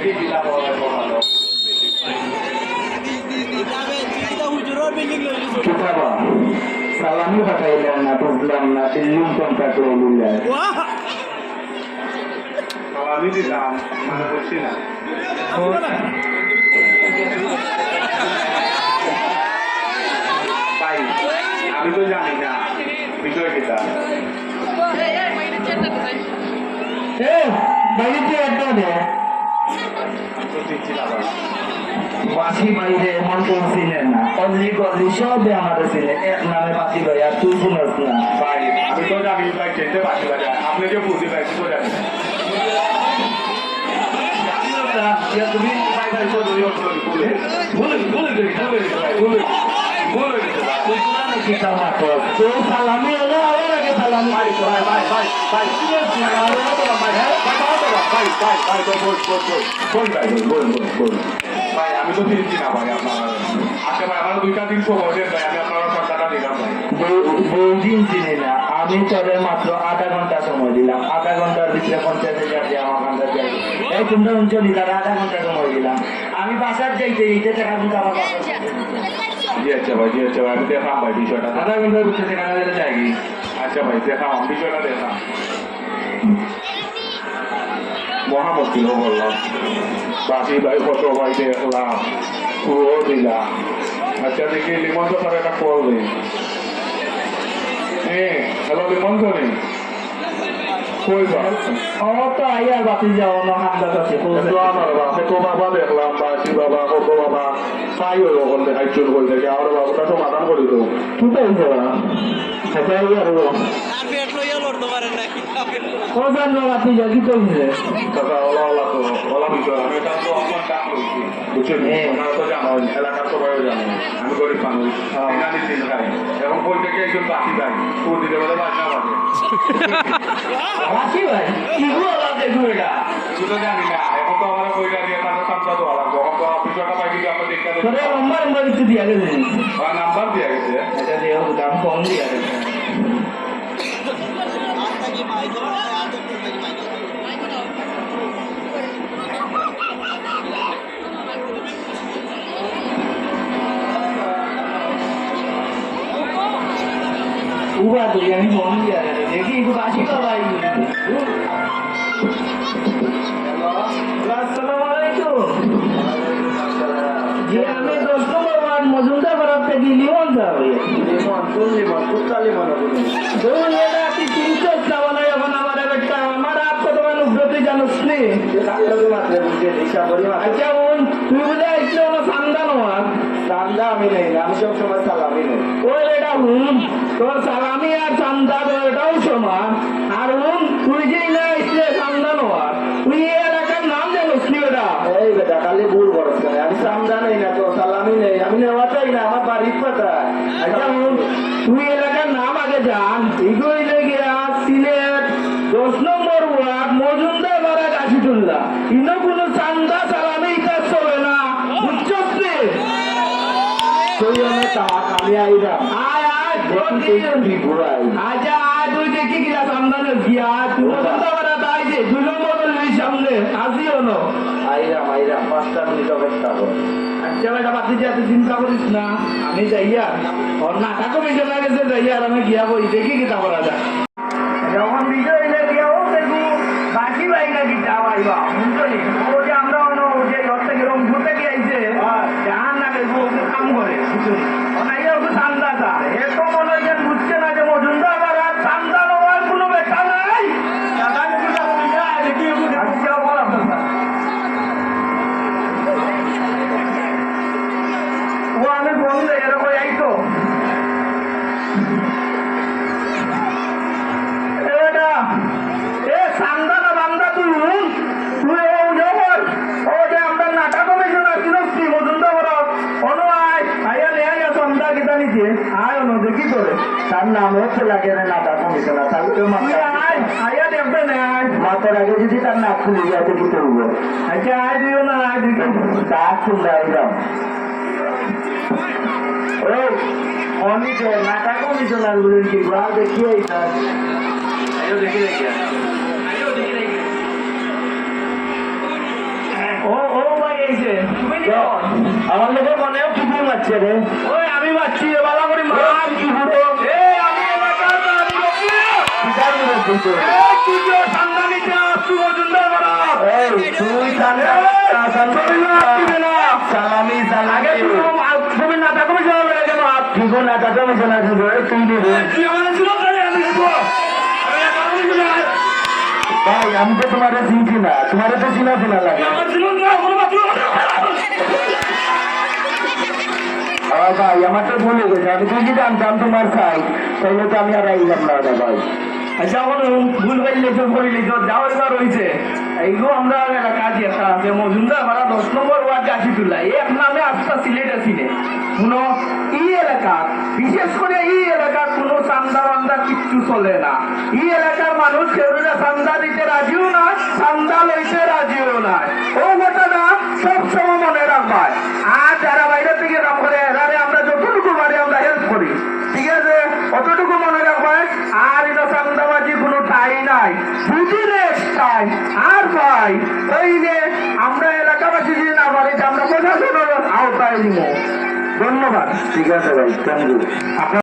দেখি কিতা বলা ভালো কিতাবা সালামি পাঠাইলেন না বুঝলাম না দিল্লি কন্ট্রাক্ট লইলেন আমি দিলাম মানে বলছি না ভাই আমি তো জানি না বিষয় কিতা বাইরে একটা দে তো দিচ্ছি না ভাই বাসি বাইরে এমন কেউ ছিলেন না অলি গলি সবে আমাদের ছিলেন এক নামে বাসি ভাই আর তুই শুনস না ভাই আমি তো জানি ভাই খেতে পারছি ভাই আপনি যে বুঝি পাইছি তো জানি তুমি ভাই ভাই তো বলে বলে বলে বলে বলে তুই কোরআনে কিতাব না কর তো সালামি হলো আবার আগে সালামি ভাই ভাই ভাই ভাই ভাই ভাই আমি তো চিনছি না ভাই আপনার আচ্ছা ভাই আমার 2-3 সময় দেন ভাই আমি আপনার টাকা দিলাম ভাই বহুদিন চিনি না আমি তোদের মাত্র আধা ঘন্টা সময় দিলাম আধা ঘন্টার ভিতরে 50,000 দিয়ে আমার কাছে যাই এই তোমরা 39 আধা ঘন্টা সময় দিলাম আমি বাসার যাইতে এইটা টাকা কিন্তু আমার কাছে জি আচ্ছা ভাই আমি দেখাম ভাই বিষয়টা আধা ঘন্টার ভিতরে টাকা দিলে যাই আচ্ছা ভাই দেখাম বিষয়টা দেখাম মহা মুশকিল বললাম বাকি ভাই কত ভাই দেখলাম পুরো দিলাম আচ্ছা দেখি লিমন্ত স্যার একটা করবে হ্যালো লিমন্ত নেই কই বা আমার তো আইয়ার বাতি যাও না হামলা কাছে কিন্তু আমার বাপে তো বাবা দেখলাম বাসি বাবা কত বাবা তাই হইল বলতে একজন বলতে কি আমার বাবাটা সমাধান করে দেবো কি বলছো সেটাই আর ও জানো আপনি যাকি চলছে দাদা ওলা ওলা তো ওলা বিষয় আমি এটা তো আমার কাজ করছি বুঝছেন আপনারা তো জানো এলাকার সবাইও জানো আমি গরিব মানুষ এখানে দিন খাই এবং বই থেকে একজন বাকি যাই ও দিতে বলে বাসা বাজে বাসি ভাই কি বলা দেখো এটা শুধু জানি না এখন তো আমার বই গাড়ি তাদের সামনে তো আলাদা যখন তো বিষয়টা পাই কিন্তু আমরা দেখতে তোরে নম্বর কিছু দিয়া গেছে নাম্বার দিয়ে গেছে এটা দিয়ে দাম কম দিয়া গেছে উবা তুই আমি ফোন দিয়া গেছে দেখি একটু বাসি তো ভাই আসসালামু আলাইকুম জি আমি 10 নম্বর ওয়ার্ড মজুমদার পাড়া থেকে লিমন যাবে আমি নেই আমি সব সময় সালামি নেই ওই এটা হুন তোর সালামি আর চান্দা এটাও সমান আর হুন তুই যে না ইসলে চান্দা নোয়ার তুই এই এলাকার নাম জানোস নি ওটা এই বেটা খালি ভুল করছ আমি চান্দা নেই না তোর সালামি নেই আমি নেওয়া চাই না আমার বাড়ির পাতা আচ্ছা হুন তুই এলাকার নাম আগে জান এগুলো গিয়া সিলেট 10 নম্বর ওয়ার্ড মজুমদার পাড়া কাশিটুল্লাহ ইনো কোনো চান্দা সালামি এটা চলে না বুঝছস রে তুই আমি তাক আমি আইরা আয় আয় তুই ঘুরাই আচ্ছা আয় তুই দেখি গিলা সামনে গিয়া তুই মজুমদার পাড়া তাই যে 2 নম্বর লই সামনে আসিও না আইরা 5 মিনিট অপেক্ষা কর আচ্ছা বেটা বাতি যা তুই চিন্তা করিস না আমি যাইয়া ওর নাটা কমিশন গেছে যাইয়া আর আমি গিয়া বই দেখি কি তা করা যায় যখন বিজয় হইলে গিয়া ও দেখু বাসি ভাই না কি যাও আইবা বুঝলি ও যে আমরা ও যে ঘর থেকে রংপুর থেকে আইছে জাহান না দেখবো ওকে কাম করে বুঝলি ওনাইয়া ওকে চান্দা চায় এত মনে হয় বুঝছে না যে মজুমদার পাড়া চান্দা নেওয়ার কোনো ব্যাখ্যা নাই দাদা কি যায় দেখি ওকে আচ্ছা বলা ও আমি বললে এরকম আইতো তার নাম হচ্ছে লাগে না নাটা কমিশনার তাহলে তো মাথার আগে যদি তার নাক খুলে যায় তো কি করবো আচ্ছা আয় দিও না আয় দিকে তা খুললে আইলাম অনেক নাটা কমিশনার বলেন কি বা দেখি এইটা দেখি দেখি ও গেছে তুমি কি কর? আমার লোকের মনেও কুকুর মারছে রে। ওই আমি বাচ্চি বালা করে মার কি হলো এই আমি এলাকার মুরব্বি কিতার মনে দিত। এই তুই যে ঠান্ডা নিতে আসছু মজুমদার বাড়া এই তুই জানে সালামি আগে সালামি তুমি না থাকো চলে লেগে কেন হাত ঠিক না টাকা মেশে না শুধু তুই দিবি। তুই আমাদের ছিল করে আমি দেবো আমি একা কিছু না ভাই আমি তো তোমার চিনছি না, তোমার তো চিনা চিনা লাগে। আমার ছিল না কোনো মাত্র ভাই আমার তো ভুলে গেছে, আমি তুই কি জানতাম তোমার খাই তাহলে তো আমি আর আইলাম না দাদা ভাই। আচ্ছা এখন ভুল পাইলে তো করিলি তো যাওয়ার এবার রয়েছে এইগুলো আমরা এলাকার একটা আছে মজুমদার ভাড়া 10 নম্বর ওয়ার্ড গাছিতুল্লাহ এক নামে আস্থা সিলেট আছিলে কোনো এই এলাকা বিশেষ করে এই এলাকার কোনো চান্দা বান্দা কিচ্ছু চলে না। এই এলাকার মানুষ কেউরা চান্দা দিতে রাজিও না, চান্দা লইতে রাজিও না। ও ঘটনা সবসময় মনে রাখবাই। আর যারা বাইরে থেকে কাম করে এরারে আমরা যতটুকু পারি আমরা হেল্প করি, ঠিক আছে? অতটুকু মনে রাখবাই। আর এটা চান্দাবাজি কোনো ঠাই নাই, বুঝিলে ঠাই আর ভাই ওই যে আমরা এলাকাবাসী যদি না পারি আমরা প্রশাসনের আওতায় নিব। ধন্যবাদ। ঠিক আছে ভাই, থ্যাংক ইউ।